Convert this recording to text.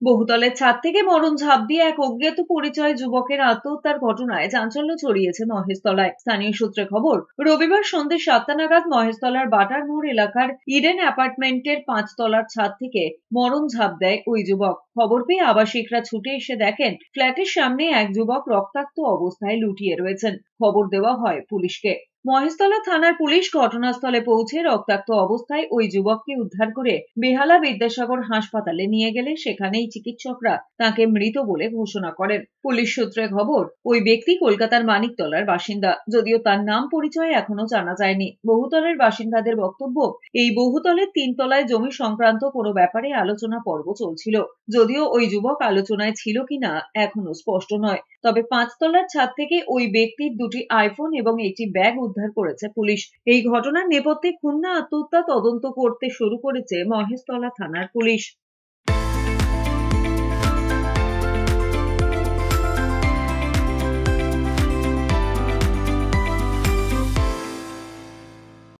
বহুতলের ছাদ থেকে মরণ ঝাঁপ দিয়ে এক অজ্ঞাত পরিচয় যুবকের আত্মহত্যার ঘটনায় চাঞ্চল্য ছড়িয়েছে মহেশতলায়। স্থানীয় সূত্রে খবর, রবিবার সন্ধ্যে 7টা নাগাদ মহেশতলার বাটার মোড় এলাকার ইডেন অ্যাপার্টমেন্টের 5 তলার ছাদ থেকে মরণ ঝাঁপ দেয় ওই যুবক। খবর পেয়ে আবাসিকরা ছুটে এসে দেখেন ফ্ল্যাটের সামনে এক যুবক রক্তাক্ত অবস্থায় লুটিয়ে রয়েছেন। খবর দেওয়া হয় পুলিশকে। মহেশতলা থানার পুলিশ ঘটনাস্থলে পৌঁছে রক্তাক্ত অবস্থায় ওই যুবককে উদ্ধার করে বেহালা বিদ্যাসাগর হাসপাতালে নিয়ে গেলে সেখানেই চিকিৎসকরা তাকে মৃত বলে ঘোষণা করেন। পুলিশ সূত্রে খবর, ওই ব্যক্তি কলকাতার মানিকতলার বাসিন্দা, যদিও তার নাম পরিচয় এখনো জানা যায়নি। বহুতলের বাসিন্দাদের বক্তব্য, এই বহুতলের 3 তলায় জমি সংক্রান্ত কোনো ব্যাপারে আলোচনা পর্ব চলছিল। যদিও ওই যুবক আলোচনায় ছিল কিনা এখনো স্পষ্ট নয়। তবে 5 তলার ছাদ থেকে ওই ব্যক্তির 2টি আইফোন এবং একটি ব্যাগ উদ্ধার করেছে পুলিশ। এই ঘটনার নেপথ্যে খুন না আত্মহত্যা তদন্ত করতে শুরু করেছে মহেশতলা থানার পুলিশ।